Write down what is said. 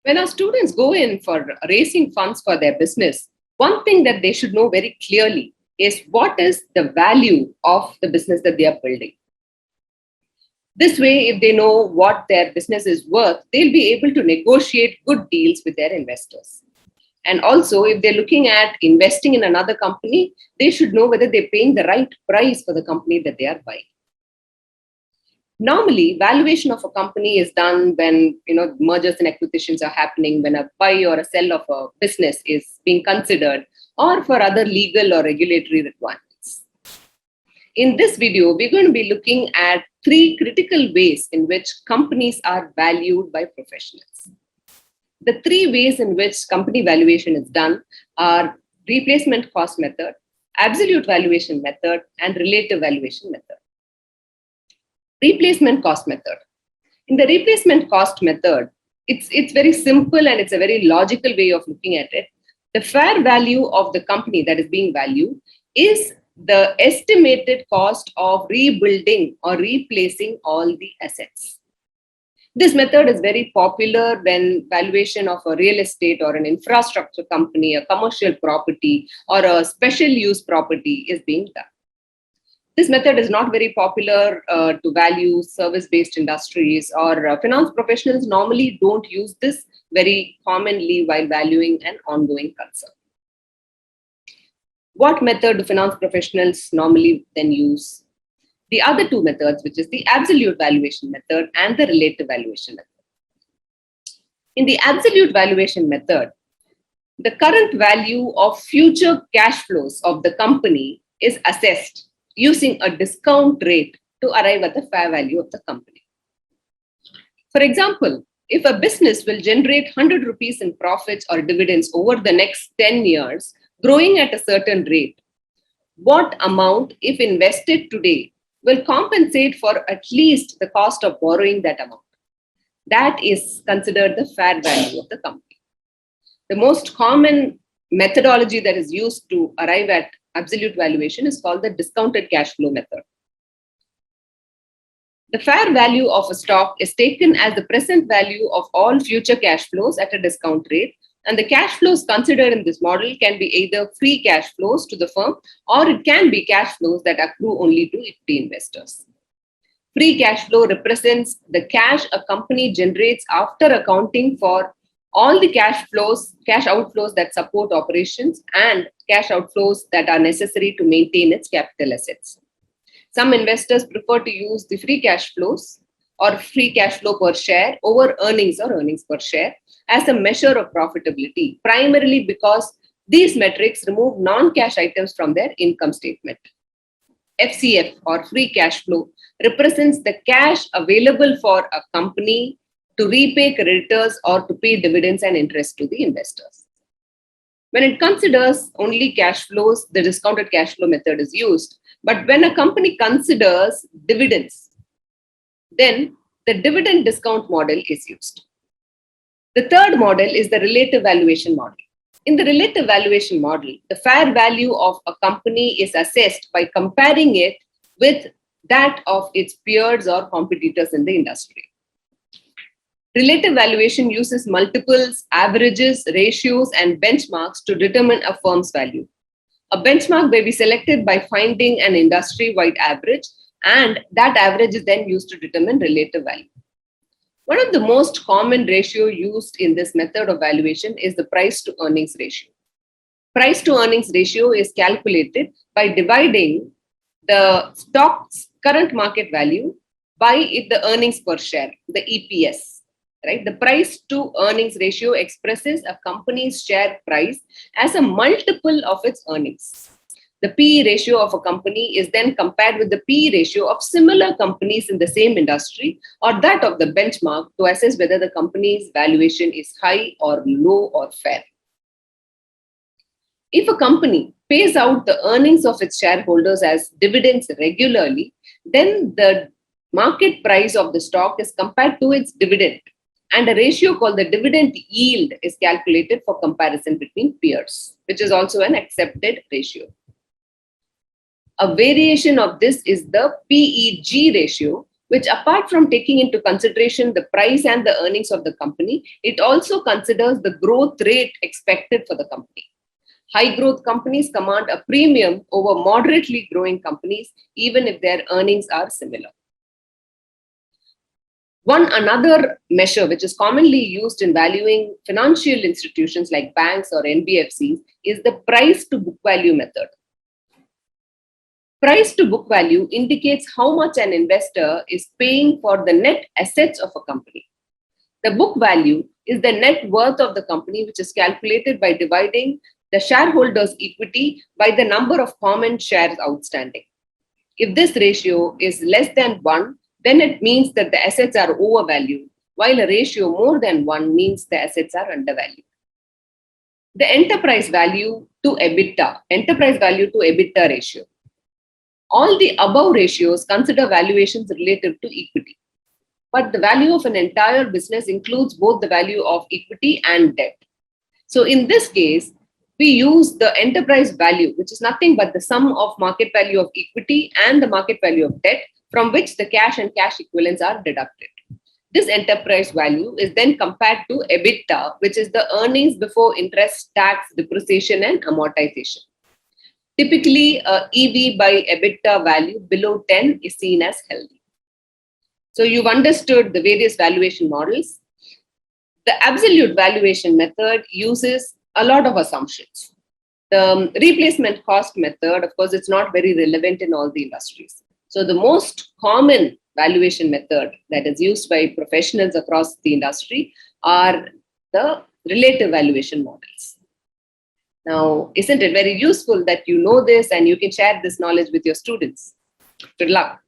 When our students go in for raising funds for their business, one thing that they should know very clearly is what is the value of the business that they are building. This way, if they know what their business is worth, they'll be able to negotiate good deals with their investors. And also, if they're looking at investing in another company, they should know whether they're paying the right price for the company that they are buying. Normally, valuation of a company is done when mergers and acquisitions are happening, when a buy or a sell of a business is being considered, or for other legal or regulatory requirements. In this video, we're going to be looking at 3 critical ways in which companies are valued by professionals. The 3 ways in which company valuation is done are replacement cost method, absolute valuation method, and relative valuation method. Replacement cost method. In the replacement cost method, it's very simple and it's a very logical way of looking at it. The fair value of the company that is being valued is the estimated cost of rebuilding or replacing all the assets. This method is very popular when valuation of a real estate or an infrastructure company, a commercial property, or a special use property is being done. This method is not very popular to value service-based industries, or finance professionals normally don't use this very commonly while valuing an ongoing concern. What method do finance professionals normally then use? The other 2 methods, which is the absolute valuation method and the relative valuation method. In the absolute valuation method, the current value of future cash flows of the company is assessed using a discount rate to arrive at the fair value of the company. For example, if a business will generate 100 rupees in profits or dividends over the next 10 years, growing at a certain rate, what amount, if invested today, will compensate for at least the cost of borrowing that amount? That is considered the fair value of the company. The most common methodology that is used to arrive at absolute valuation is called the discounted cash flow method. The fair value of a stock is taken as the present value of all future cash flows at a discount rate, and the cash flows considered in this model can be either free cash flows to the firm, or it can be cash flows that accrue only to equity investors. Free cash flow represents the cash a company generates after accounting for all the cash outflows that support operations and cash outflows that are necessary to maintain its capital assets. Some investors prefer to use the free cash flows or free cash flow per share over earnings or earnings per share as a measure of profitability, primarily because these metrics remove non-cash items from their income statement. FCF or free cash flow represents the cash available for a company to repay creditors or to pay dividends and interest to the investors. When it considers only cash flows, the discounted cash flow method is used. But when a company considers dividends, then the dividend discount model is used. The third model is the relative valuation model. In the relative valuation model, the fair value of a company is assessed by comparing it with that of its peers or competitors in the industry. Relative valuation uses multiples, averages, ratios, and benchmarks to determine a firm's value. A benchmark may be selected by finding an industry-wide average, and that average is then used to determine relative value. One of the most common ratio used in this method of valuation is the price to earnings ratio. Price to earnings ratio is calculated by dividing the stock's current market value by the earnings per share, the EPS. Right? The price to earnings ratio expresses a company's share price as a multiple of its earnings. The PE ratio of a company is then compared with the PE ratio of similar companies in the same industry or that of the benchmark to assess whether the company's valuation is high or low or fair. If a company pays out the earnings of its shareholders as dividends regularly, then the market price of the stock is compared to its dividend, and a ratio called the dividend yield is calculated for comparison between peers, which is also an accepted ratio. A variation of this is the PEG ratio, which apart from taking into consideration the price and the earnings of the company, it also considers the growth rate expected for the company. High growth companies command a premium over moderately growing companies, even if their earnings are similar. One another measure which is commonly used in valuing financial institutions like banks or NBFCs is the price to book value method. Price to book value indicates how much an investor is paying for the net assets of a company. The book value is the net worth of the company, which is calculated by dividing the shareholders' equity by the number of common shares outstanding. If this ratio is less than 1, then it means that the assets are overvalued, while a ratio more than 1 means the assets are undervalued. The enterprise value to EBITDA ratio. All the above ratios consider valuations relative to equity. But the value of an entire business includes both the value of equity and debt. So in this case, we use the enterprise value, which is nothing but the sum of market value of equity and the market value of debt, from which the cash and cash equivalents are deducted. This enterprise value is then compared to EBITDA, which is the earnings before interest, tax, depreciation, and amortization. Typically, EV by EBITDA value below 10 is seen as healthy. So you've understood the various valuation models. The absolute valuation method uses a lot of assumptions. The replacement cost method, of course, it's not very relevant in all the industries. So the most common valuation method that is used by professionals across the industry are the relative valuation models. Now, isn't it very useful that you know this and you can share this knowledge with your students? Good luck.